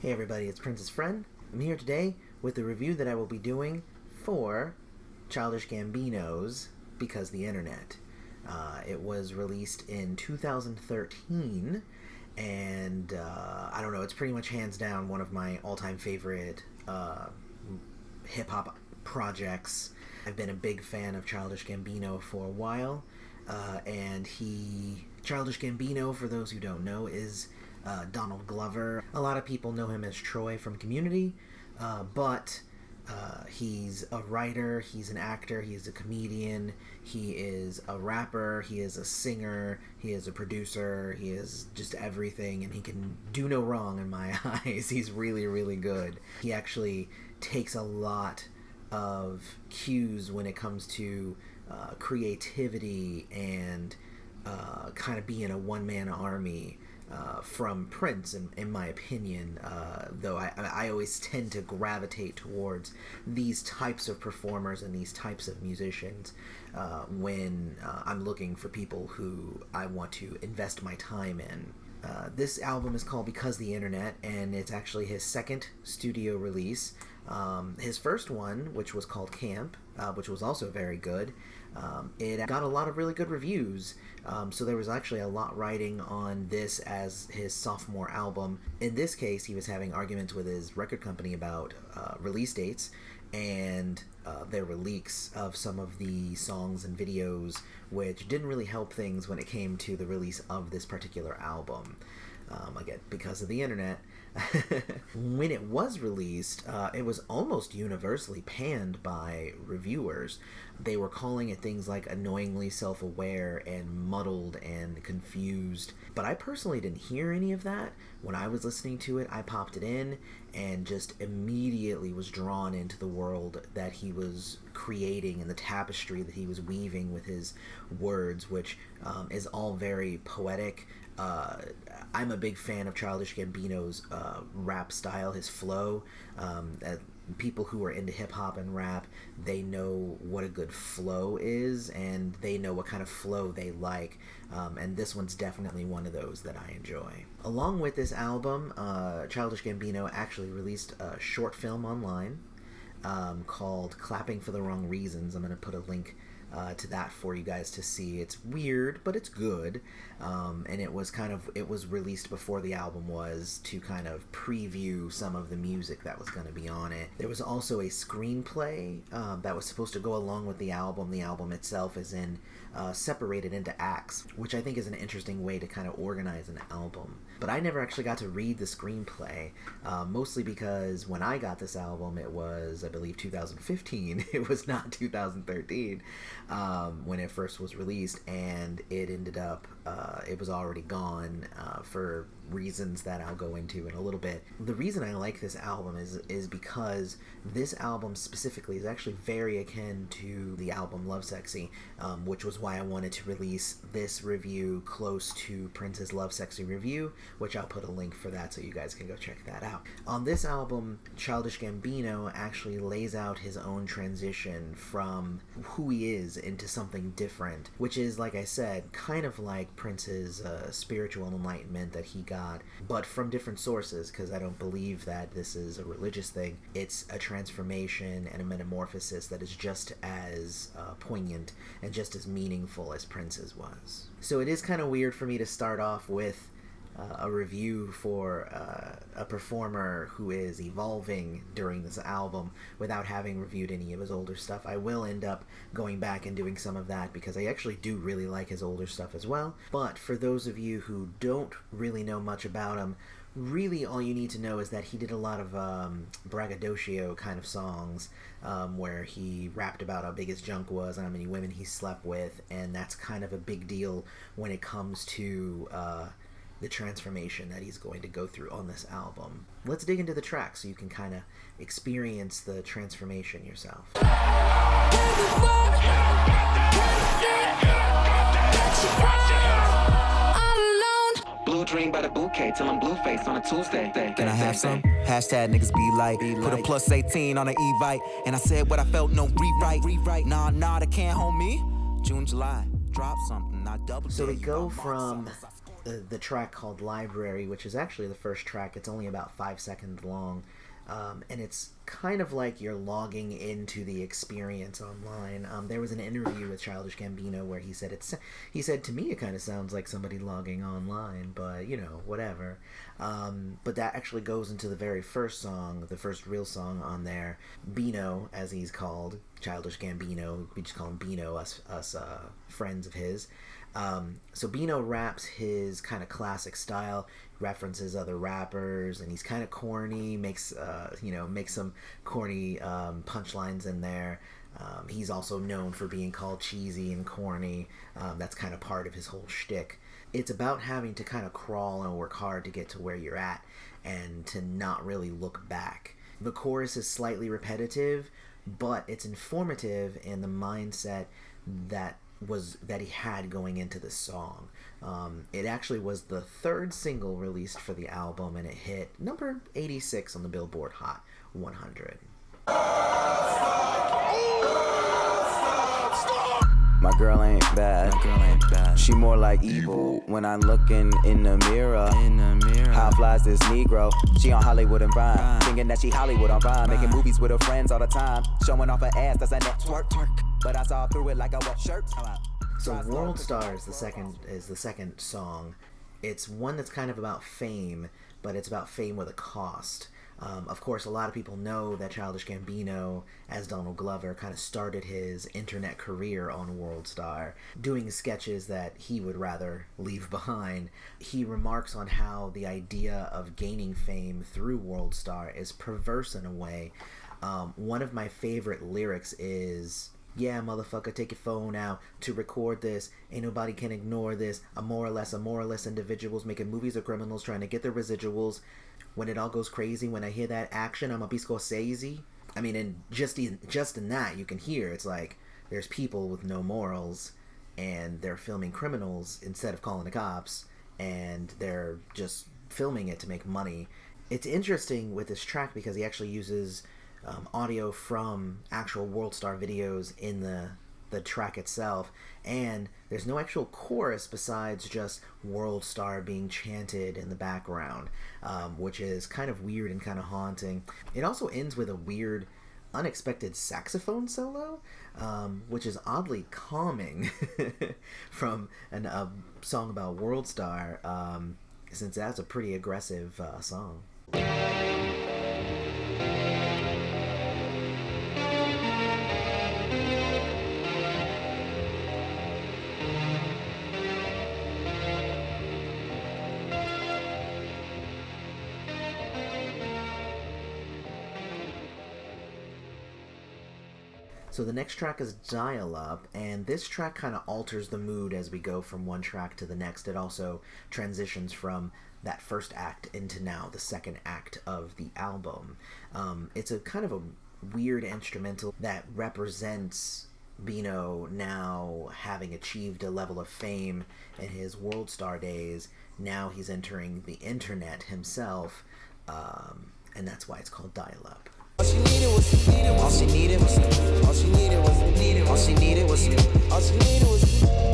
Hey everybody, it's Prince's friend. I'm here today with the review that I will be doing for Childish Gambino's Because the Internet. It was released in 2013, and I don't know, it's pretty much hands down one of my all-time favorite hip-hop projects. I've been a big fan of Childish Gambino for a while, Childish Gambino, for those who don't know, is Donald Glover. A lot of people know him as Troy from Community, but he's a writer, he's an actor, he's a comedian, he is a rapper, he is a singer, he is a producer, he is just everything, and he can do no wrong in my eyes. He's really, really good. He actually takes a lot of cues when it comes to creativity and kind of being a one-man army from Prince, in my opinion, though I always tend to gravitate towards these types of performers and these types of musicians when I'm looking for people who I want to invest my time in. This album is called Because the Internet, and it's actually his second studio release. His first one, which was called Camp, which was also very good, it got a lot of really good reviews, so there was actually a lot riding on this as his sophomore album. In this case, he was having arguments with his record company about release dates, and there were leaks of some of the songs and videos, which didn't really help things when it came to the release of this particular album. Again, because of the internet. When it was released, it was almost universally panned by reviewers. They were calling it things like annoyingly self-aware and muddled and confused. But I personally didn't hear any of that. When I was listening to it, I popped it in and just immediately was drawn into the world that he was creating and the tapestry that he was weaving with his words, which is all very poetic. I'm a big fan of Childish Gambino's rap style, his flow. People who are into hip-hop and rap, they know what a good flow is, and they know what kind of flow they like, and this one's definitely one of those that I enjoy. Along with this album, Childish Gambino actually released a short film online called Clapping for the Wrong Reasons. I'm going to put a link to that for you guys to see. It's weird, but it's good, and it was released before the album was, to kind of preview some of the music that was going to be on it. There was also a screenplay that was supposed to go along with the album. The album itself is separated into acts, which I think is an interesting way to kind of organize an album. But I never actually got to read the screenplay, mostly because when I got this album, it was, I believe, 2015. It was not 2013 when it first was released, and it ended up, it was already gone for reasons that I'll go into in a little bit. The reason I like this album is because this album specifically is actually very akin to the album Lovesexy, which was why I wanted to release this review close to Prince's Lovesexy review, which I'll put a link for that so you guys can go check that out. On this album, Childish Gambino actually lays out his own transition from who he is into something different, which is, like I said, kind of like Prince's spiritual enlightenment that he got, but from different sources, because I don't believe that this is a religious thing. It's a transformation and a metamorphosis that is just as poignant and just as meaningful as Prince's was. So it is kind of weird for me to start off with a review for a performer who is evolving during this album without having reviewed any of his older stuff. I will end up going back and doing some of that because I actually do really like his older stuff as well. But for those of you who don't really know much about him, really all you need to know is that he did a lot of braggadocio kind of songs where he rapped about how big his junk was and how many women he slept with, and that's kind of a big deal when it comes to the transformation that he's going to go through on this album. Let's dig into the track so you can kind of experience the transformation yourself. Blue dream by the bouquet till I'm blue face on a Tuesday. Can I have some? Hashtag niggas be like. Put a plus 18 on an Evite. And I said what I felt, no rewrite. Nah, they can't hold me. June, July, drop something. I double. So we go from the track called Library, which is actually the first track. It's only about 5 seconds long. And it's kind of like you're logging into the experience online. There was an interview with Childish Gambino where he said to me it kind of sounds like somebody logging online, but whatever. But that actually goes into the very first song, the first real song on there, Bino, as he's called, Childish Gambino. We just call him Bino, us friends of his. So Bino raps his kind of classic style, references other rappers, and he's kind of corny, makes some corny punchlines in there. He's also known for being called cheesy and corny. That's kind of part of his whole shtick. It's about having to kind of crawl and work hard to get to where you're at and to not really look back. The chorus is slightly repetitive, but it's informative in the mindset that he had going into the song. It actually was the third single released for the album, and it hit number 86 on the Billboard Hot 100. My girl ain't bad. She more like evil. When I'm looking in the mirror, how flies this Negro? She on Hollywood and Vine, thinking that she Hollywood on Vine, making movies with her friends all the time, showing off her ass. That's a network. But I saw through it like a wet shirt. So Worldstar is the second song. It's one that's kind of about fame, but it's about fame with a cost. Of course, a lot of people know that Childish Gambino, as Donald Glover, kind of started his internet career on Worldstar, doing sketches that he would rather leave behind. He remarks on how the idea of gaining fame through Worldstar is perverse in a way. One of my favorite lyrics is, "Yeah, motherfucker, take your phone out to record this. Ain't nobody can ignore this. A more or less individuals making movies of criminals trying to get their residuals. When it all goes crazy, when I hear that action, I'm a be Scorsese." I mean, and just in that, you can hear it's like there's people with no morals, and they're filming criminals instead of calling the cops, and they're just filming it to make money. It's interesting with this track because he actually uses audio from actual Worldstar videos in the track itself, and there's no actual chorus besides just Worldstar being chanted in the background, which is kind of weird and kind of haunting. It also ends with a weird, unexpected saxophone solo, which is oddly calming from a song about Worldstar, since that's a pretty aggressive song. So the next track is Dial Up, and this track kind of alters the mood as we go from one track to the next. It also transitions from that first act into now the second act of the album. It's a kind of a weird instrumental that represents Bino now having achieved a level of fame in his Worldstar days. Now he's entering the internet himself, and that's why it's called Dial Up. All she needed was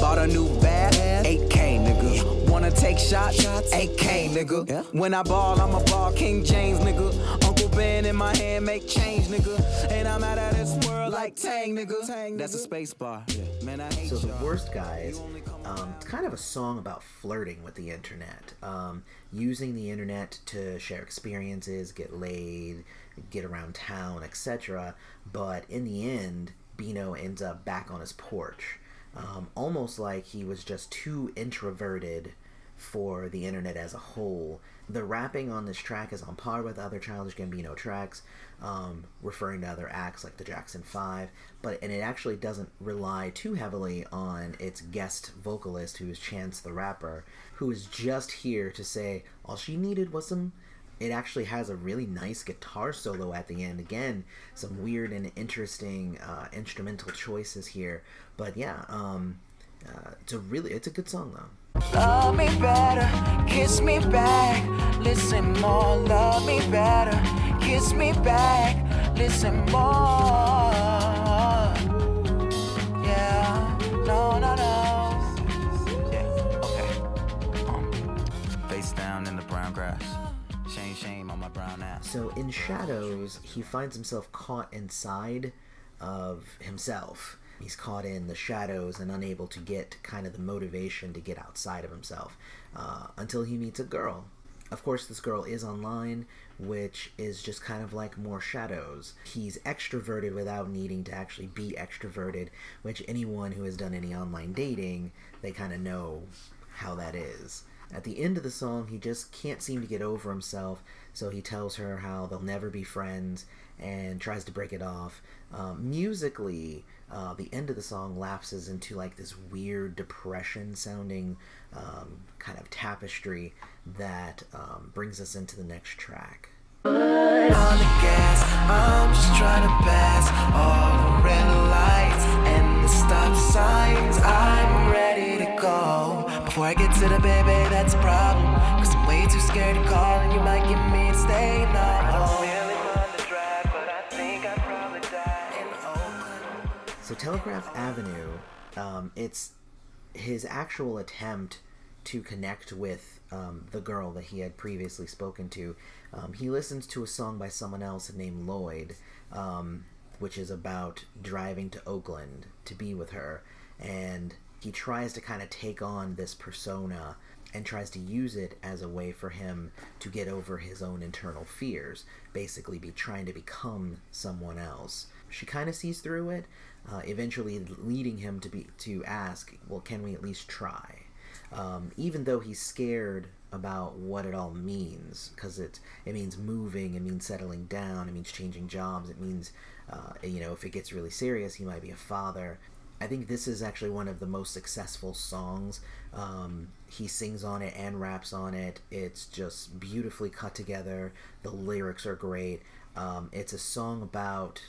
bought a new bag, 8K nigga. Wanna take shots, 8K nigga. Yeah. When I ball, I'm a ball, King James nigga. Uncle Ben in my hand, make change nigga. And I'm out of this world like Tang nigga. That's a space bar. Yeah. Man, I hate so The Worst Guys, it's kind of a song about flirting with the internet, using the internet to share experiences, get laid, get around town, etc. But in the end, Bino ends up back on his porch, almost like he was just too introverted for the internet as a whole. The rapping on this track is on par with other Childish Gambino tracks, referring to other acts like the Jackson 5, and it actually doesn't rely too heavily on its guest vocalist, who is Chance the Rapper, who is just here to say all she needed was some. It actually has a really nice guitar solo at the end. Again, some weird and interesting instrumental choices here. But yeah, it's a good song though. Love me better, kiss me back, listen more. Love me better, kiss me back, listen more. Yeah, no. Yeah, okay. face down in the brown grass. Shame, shame on my brown ass. So in Shadows, he finds himself caught inside of himself. He's caught in the shadows and unable to get kind of the motivation to get outside of himself until he meets a girl. Of course, this girl is online, which is just kind of like more Shadows. He's extroverted without needing to actually be extroverted, which anyone who has done any online dating, they kind of know how that is. At the end of the song, he just can't seem to get over himself, so he tells her how they'll never be friends and tries to break it off. Musically, the end of the song lapses into like this weird depression-sounding kind of tapestry that brings us into the next track. On the gas, I'm just trying to pass all the red lights and the stop signs. I'm ready to go. Before I get to the baby, that's a problem. Cause I'm way too scared to call and you might get me to stay. No, I don't really want to drive, but I think I'd probably die in Oakland. So Telegraph Avenue, it's his actual attempt to connect with the girl that he had previously spoken to. He listens to a song by someone else named Lloyd, which is about driving to Oakland to be with her, and he tries to kind of take on this persona and tries to use it as a way for him to get over his own internal fears, basically be trying to become someone else. She kind of sees through it, eventually leading him to ask, well, can we at least try? Even though he's scared about what it all means, because it means moving, it means settling down, it means changing jobs, it means, if it gets really serious, he might be a father. I think this is actually one of the most successful songs. He sings on it and raps on it. It's just beautifully cut together. The lyrics are great. It's a song about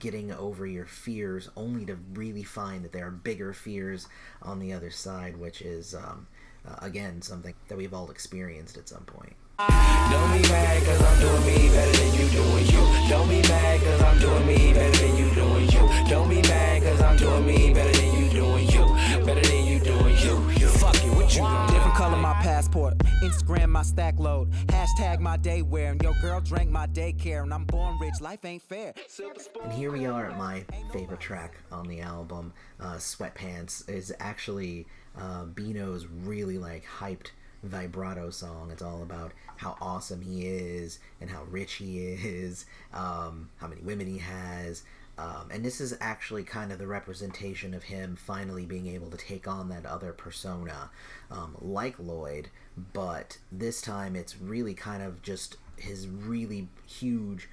getting over your fears only to really find that there are bigger fears on the other side, which is, again, something that we've all experienced at some point. Don't be mad cause I'm doing me better than you doing you. Don't be mad cause I'm doing me better than you doing you. Don't be mad cause I'm doing me better than you doing you. Better than you doing you. Fuck it, what you gonna do? Different color my passport, Instagram my stack load, hashtag my day wear, and your girl drank my daycare, and I'm born rich, life ain't fair. And here we are at my favorite track on the album. Sweatpants is actually Bino's really like hyped vibrato song. It's all about how awesome he is and how rich he is, how many women he has, and this is actually kind of the representation of him finally being able to take on that other persona, like Lloyd, but this time it's really kind of just his really huge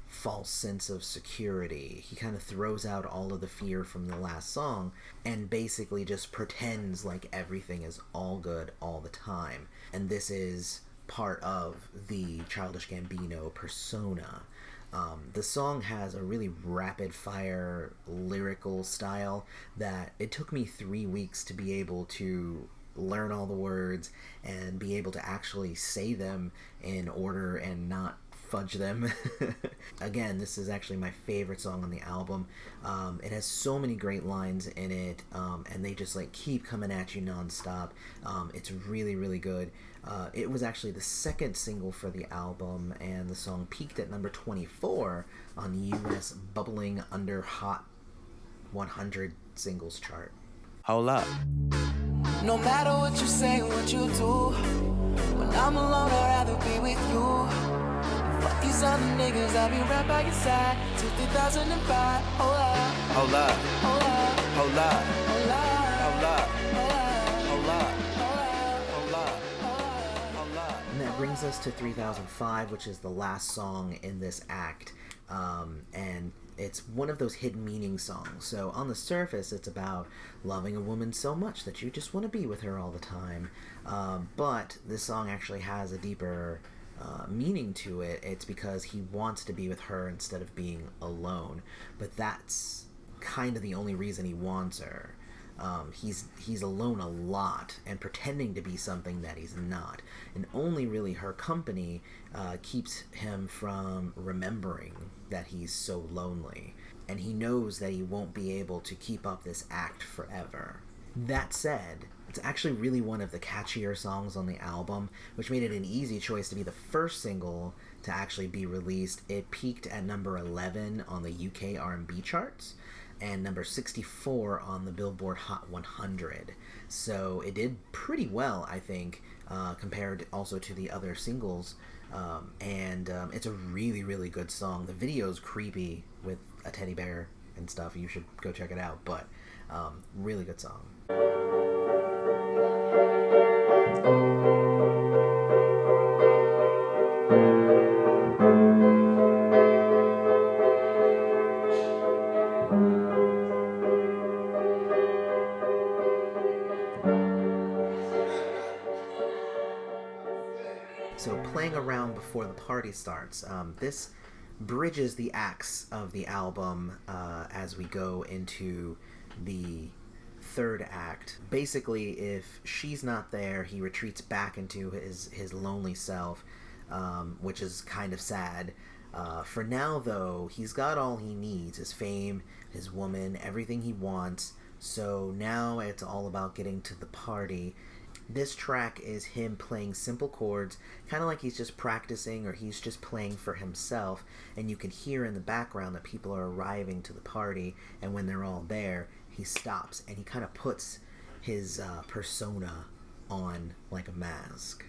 false sense of security. He kind of throws out all of the fear from the last song and basically just pretends like everything is all good all the time. And this is part of the Childish Gambino persona. The song has a really rapid fire lyrical style that it took me 3 weeks to be able to learn all the words and be able to actually say them in order and not fudge them. Again, this is actually my favorite song on the album. It has so many great lines in it, and they just like keep coming at you nonstop. It's really, really good. It was actually the second single for the album, and the song peaked at number 24 on the US Bubbling Under Hot 100 singles chart. Hold up. No matter what you say, what you do, when I'm alone, I'd rather be with you. Fuck these other niggas, I'll be right by your side till 2005. Hold up. Hold up. Hold up. Hold up. Hold up. Hold up. Hold up. Hold up. Hold up. And that brings us to 3005, which is the last song in this act. And it's one of those hidden meaning songs. So on the surface, it's about loving a woman so much that you just want to be with her all the time. But this song actually has a deeper meaning to it. It's because he wants to be with her instead of being alone. But that's kind of the only reason he wants her. He's alone a lot and pretending to be something that he's not, and only really her company keeps him from remembering that he's so lonely, and he knows that he won't be able to keep up this act forever. That said, It's actually really one of the catchier songs on the album, which made it an easy choice to be the first single to actually be released. It peaked at number 11 on the UK R&B charts and number 64 on the Billboard Hot 100. So it did pretty well, I think, compared also to the other singles. And it's a really, really good song. The video's creepy with a teddy bear and stuff. You should go check it out. But really good song. So playing around before the party starts. This bridges the acts of the album as we go into the third act. Basically, if she's not there, he retreats back into his lonely self, which is kind of sad. For now, though, he's got all he needs: his fame, his woman, everything he wants. So now it's all about getting to the party. This track is him playing simple chords, kind of like he's just practicing or he's just playing for himself, and you can hear in the background that people are arriving to the party, and when they're all there, he stops and he kind of puts his persona on like a mask.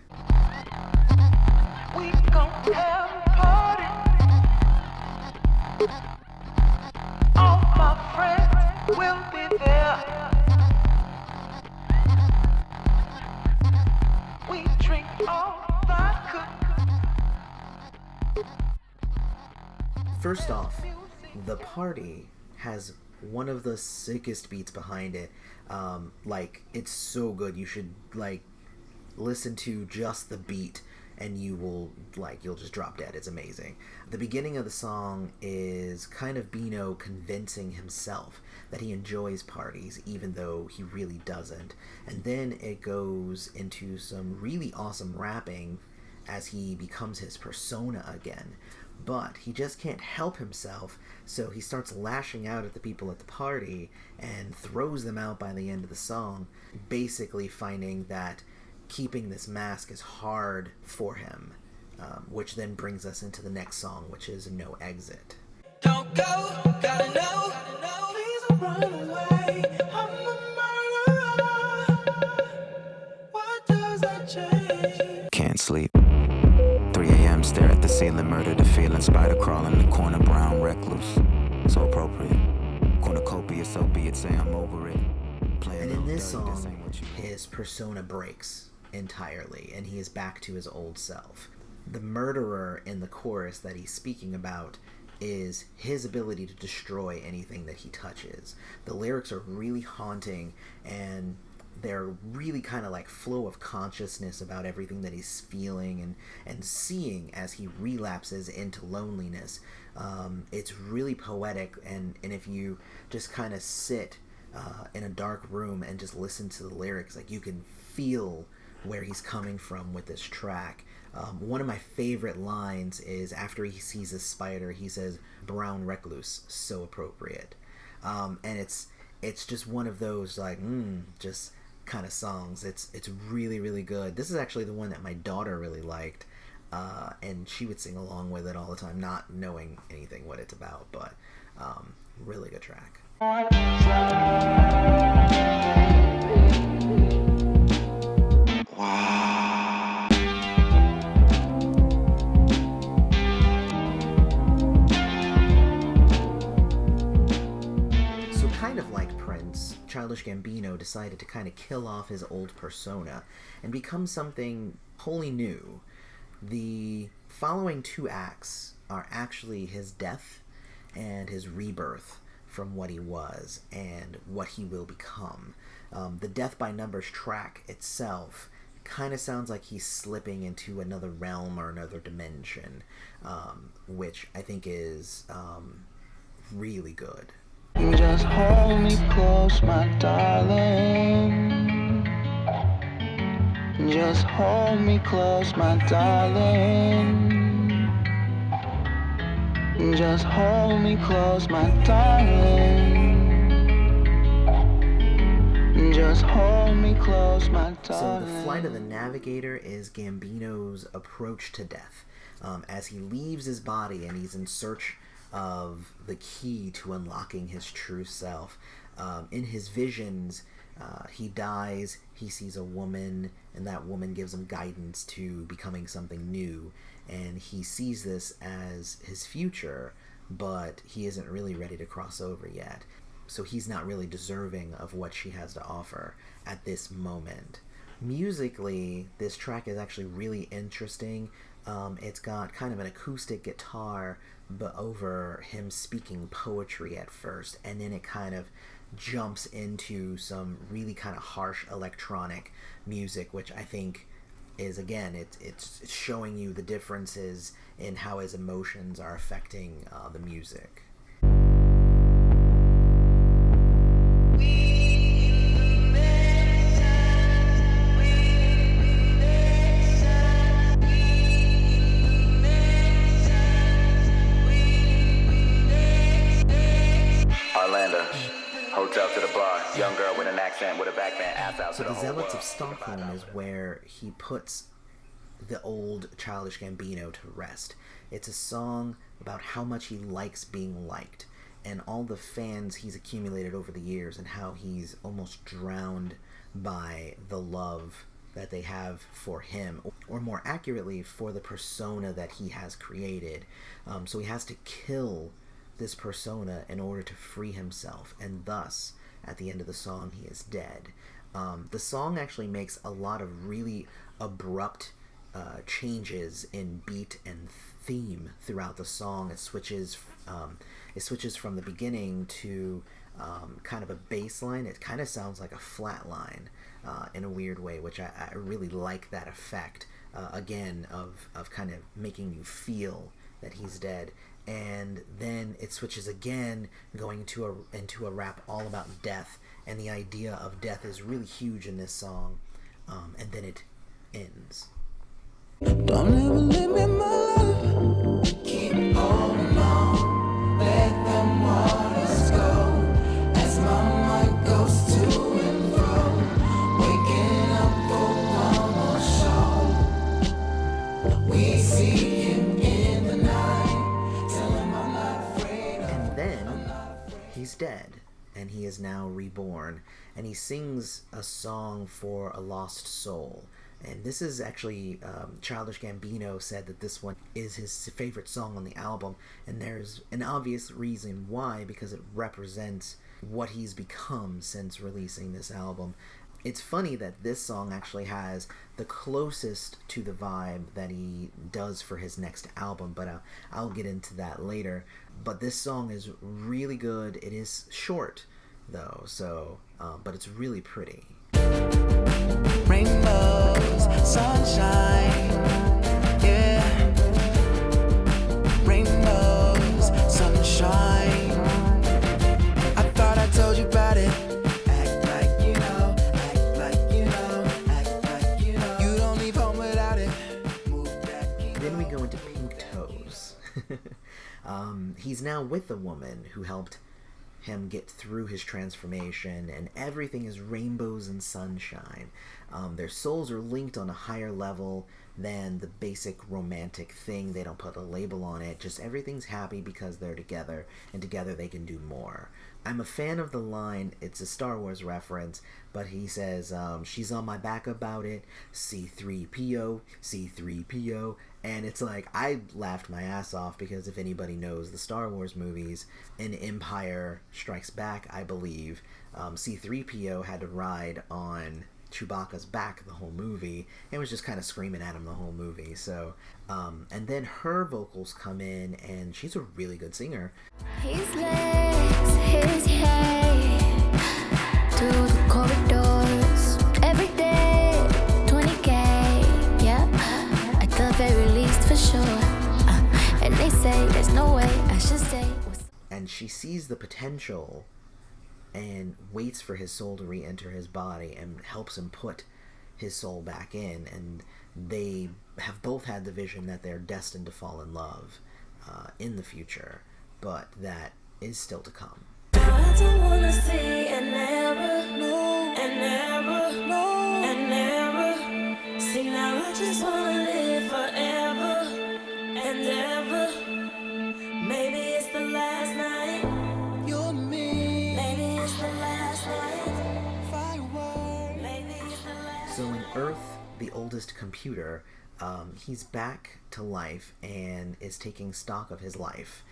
We gon' have a party. All my friends will be there. We drink all vodka. First off, the party has one of the sickest beats behind it. Like, it's so good. You should like listen to just the beat and you'll just drop dead. It's amazing. The beginning of the song is kind of Bino convincing himself that he enjoys parties, even though he really doesn't. And then it goes into some really awesome rapping as he becomes his persona again. But he just can't help himself, so he starts lashing out at the people at the party and throws them out by the end of the song, basically finding that keeping this mask is hard for him, which then brings us into the next song, which is No Exit. Don't go, gotta know, please run away. I'm a murderer. What does that change? Can't sleep. 3 a.m. stare at the ceiling, murder the feeling, spider crawling in the corner, brown recluse. So appropriate. Cornucopia, so be it, say I'm over it. And in this song, his persona breaks entirely, and he is back to his old self. The murderer in the chorus that he's speaking about is his ability to destroy anything that he touches. The lyrics are really haunting, and they're really kind of like flow of consciousness about everything that he's feeling and seeing as he relapses into loneliness. It's really poetic, and if you just kind of sit in a dark room and just listen to the lyrics, like, you can feel where he's coming from with this track. One of my favorite lines is after he sees a spider, he says, "Brown recluse, so appropriate." And it's just one of those like just kind of songs. It's really, really good. This is actually the one that my daughter really liked, and she would sing along with it all the time, not knowing anything what it's about, but really good track. Wow. So kind of like Prince, Childish Gambino decided to kind of kill off his old persona and become something wholly new. The following two acts are actually his death and his rebirth from what he was and what he will become. The Death by Numbers track itself kind of sounds like he's slipping into another realm or another dimension, which I think is really good. Just hold me close, my darling. Just hold me close, my darling. Just hold me close, my darling. Just hold me close, my So darling. the flight of the Navigator is Gambino's approach to death. As he leaves his body and he's in search of the key to unlocking his true self. In his visions, he dies, he sees a woman, and that woman gives him guidance to becoming something new. And he sees this as his future, but he isn't really ready to cross over yet. So he's not really deserving of what she has to offer at this moment. Musically, this track is actually really interesting. It's got kind of an acoustic guitar, but over him speaking poetry at first, and then it kind of jumps into some really kind of harsh electronic music, which I think is, again, it's showing you the differences in how his emotions are affecting the music. Hotel to the bar, young girl with an accent, with a backband, ass out to So the the whole Zealots world. of Stockholm is where he puts the old Childish Gambino to rest. It's a song about how much he likes being liked, and all the fans he's accumulated over the years, and how he's almost drowned by the love that they have for him, or more accurately, for the persona that he has created. So he has to kill this persona in order to free himself, and thus, at the end of the song, he is dead. The song actually makes a lot of really abrupt changes in beat and theme throughout the song. It switches from the beginning to kind of a bass line. It kind of sounds like a flat line in a weird way, which I really like that effect, again, of kind of making you feel that he's dead. And then it switches again, going into a rap all about death, and the idea of death is really huge in this song, and then it ends. Don't ever leave me, my love. Keep holding on, let them waters go. As my mind goes to and fro, waking up for one more show. We see him in the night, tell him I'm not afraid of. And then he's dead, and he is now reborn, and he sings a song for a lost soul. And this is actually, Childish Gambino said that this one is his favorite song on the album, and there's an obvious reason why, because it represents what he's become since releasing this album. It's funny that this song actually has the closest to the vibe that he does for his next album, but I'll get into that later. But this song is really good. It is short, though, so but it's really pretty. Rainbows, sunshine, yeah. Rainbows, sunshine. I thought I told you about it. Act like you know, act like you know, act like you know. You don't leave home without it. Move back. Then we go into Pink Toes. He's now with a woman who helped him get through his transformation, and everything is rainbows and sunshine. Their souls are linked on a higher level than the basic romantic thing. They don't put a label on it, just everything's happy because they're together, and together they can do more. I'm a fan of the line, it's a Star Wars reference, but he says, she's on my back about it, C-3PO, C-3PO, and it's like, I laughed my ass off, because if anybody knows the Star Wars movies, in Empire Strikes Back, I believe, C-3PO had to ride on Chewbacca's back the whole movie, and was just kind of screaming at him the whole movie. So and then her vocals come in, and she's a really good singer. His legs, his hair, through the corridors, every day, 20K, yeah, at the very least for sure, and they say there's no way I should stay. And she sees the potential and waits for his soul to re-enter his body and helps him put his soul back in, and they have both had the vision that they're destined to fall in love in the future, but that is still to come. I don't wanna see an error, no, and and never, no, and never. See, now I just wanna live forever and ever. Maybe it's the last night. You're me. Maybe it's the last night. Firework. Maybe it's the last. So in Earth, the oldest computer, he's back to life and is taking stock of his life.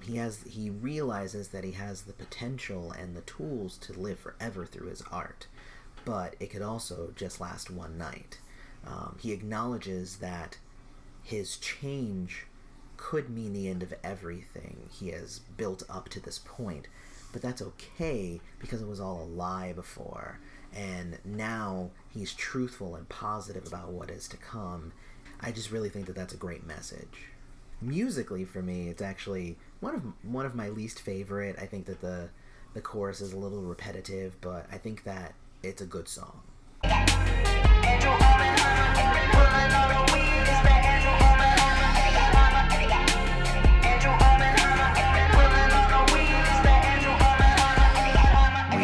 He realizes that he has the potential and the tools to live forever through his art, but it could also just last one night. He acknowledges that his change could mean the end of everything he has built up to this point, but that's okay because it was all a lie before, and now he's truthful and positive about what is to come. I just really think that that's a great message. Musically, for me, it's actually one of my least favorite. I think that the chorus is a little repetitive, but I think that it's a good song. We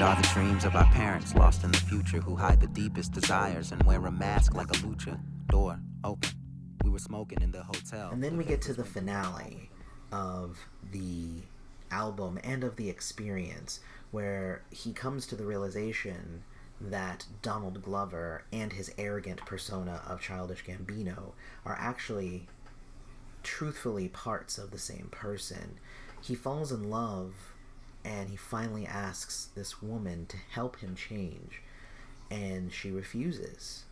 are the dreams of our parents lost in the future who hide the deepest desires and wear a mask like a lucha. Door open. We were smoking in the hotel. And then we get to the finale of the album and of the experience, where he comes to the realization that Donald Glover and his arrogant persona of Childish Gambino are actually truthfully parts of the same person. He falls in love and he finally asks this woman to help him change, and she refuses.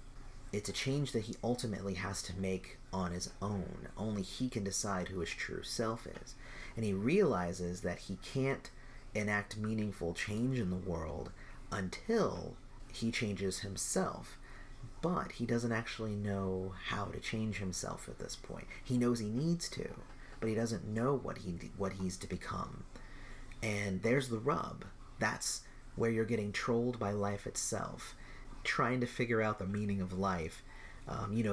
It's a change that he ultimately has to make on his own. Only he can decide who his true self is. And he realizes that he can't enact meaningful change in the world until he changes himself. But he doesn't actually know how to change himself at this point. He knows he needs to, but he doesn't know what he's to become. And there's the rub. That's where you're getting trolled by life itself, trying to figure out the meaning of life.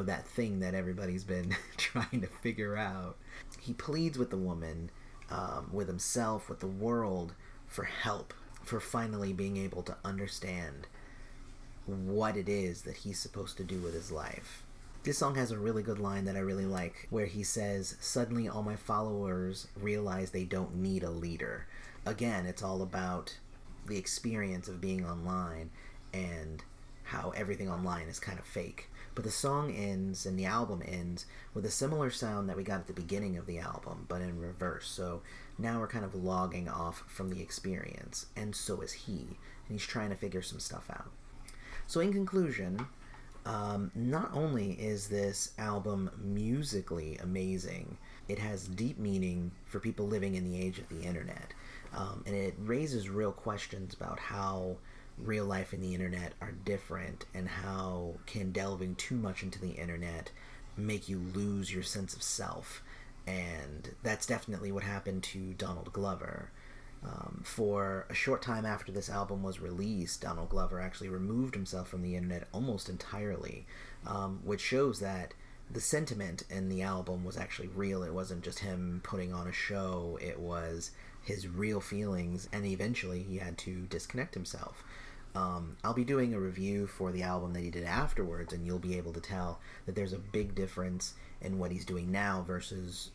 That thing that everybody's been trying to figure out. He pleads with the woman, with himself, with the world, for help, for finally being able to understand what it is that he's supposed to do with his life. This song has a really good line that I really like, where he says, "Suddenly all my followers realize they don't need a leader." Again, it's all about the experience of being online and how everything online is kind of fake. But the song ends, and the album ends, with a similar sound that we got at the beginning of the album, but in reverse. So now we're kind of logging off from the experience, and so is he. And he's trying to figure some stuff out. So in conclusion, not only is this album musically amazing, it has deep meaning for people living in the age of the internet. And it raises real questions about how real life and the internet are different, and how can delving too much into the internet make you lose your sense of self. And that's definitely what happened to Donald Glover. For a short time after this album was released, Donald Glover actually removed himself from the internet almost entirely, which shows that the sentiment in the album was actually real. It wasn't just him putting on a show, it was his real feelings, and eventually he had to disconnect himself. I'll be doing a review for the album that he did afterwards, and you'll be able to tell that there's a big difference in what he's doing now versus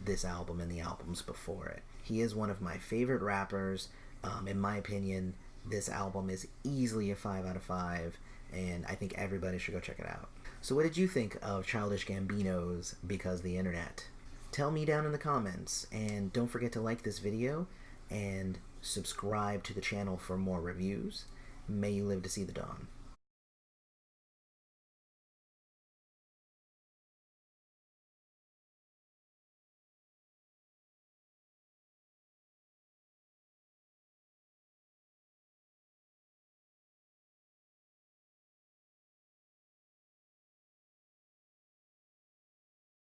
this album and the albums before it. He is one of my favorite rappers. In my opinion, this album is easily a 5 out of 5, and I think everybody should go check it out. So what did you think of Childish Gambino's Because the Internet? Tell me down in the comments, and don't forget to like this video and subscribe to the channel for more reviews. May you live to see the dawn.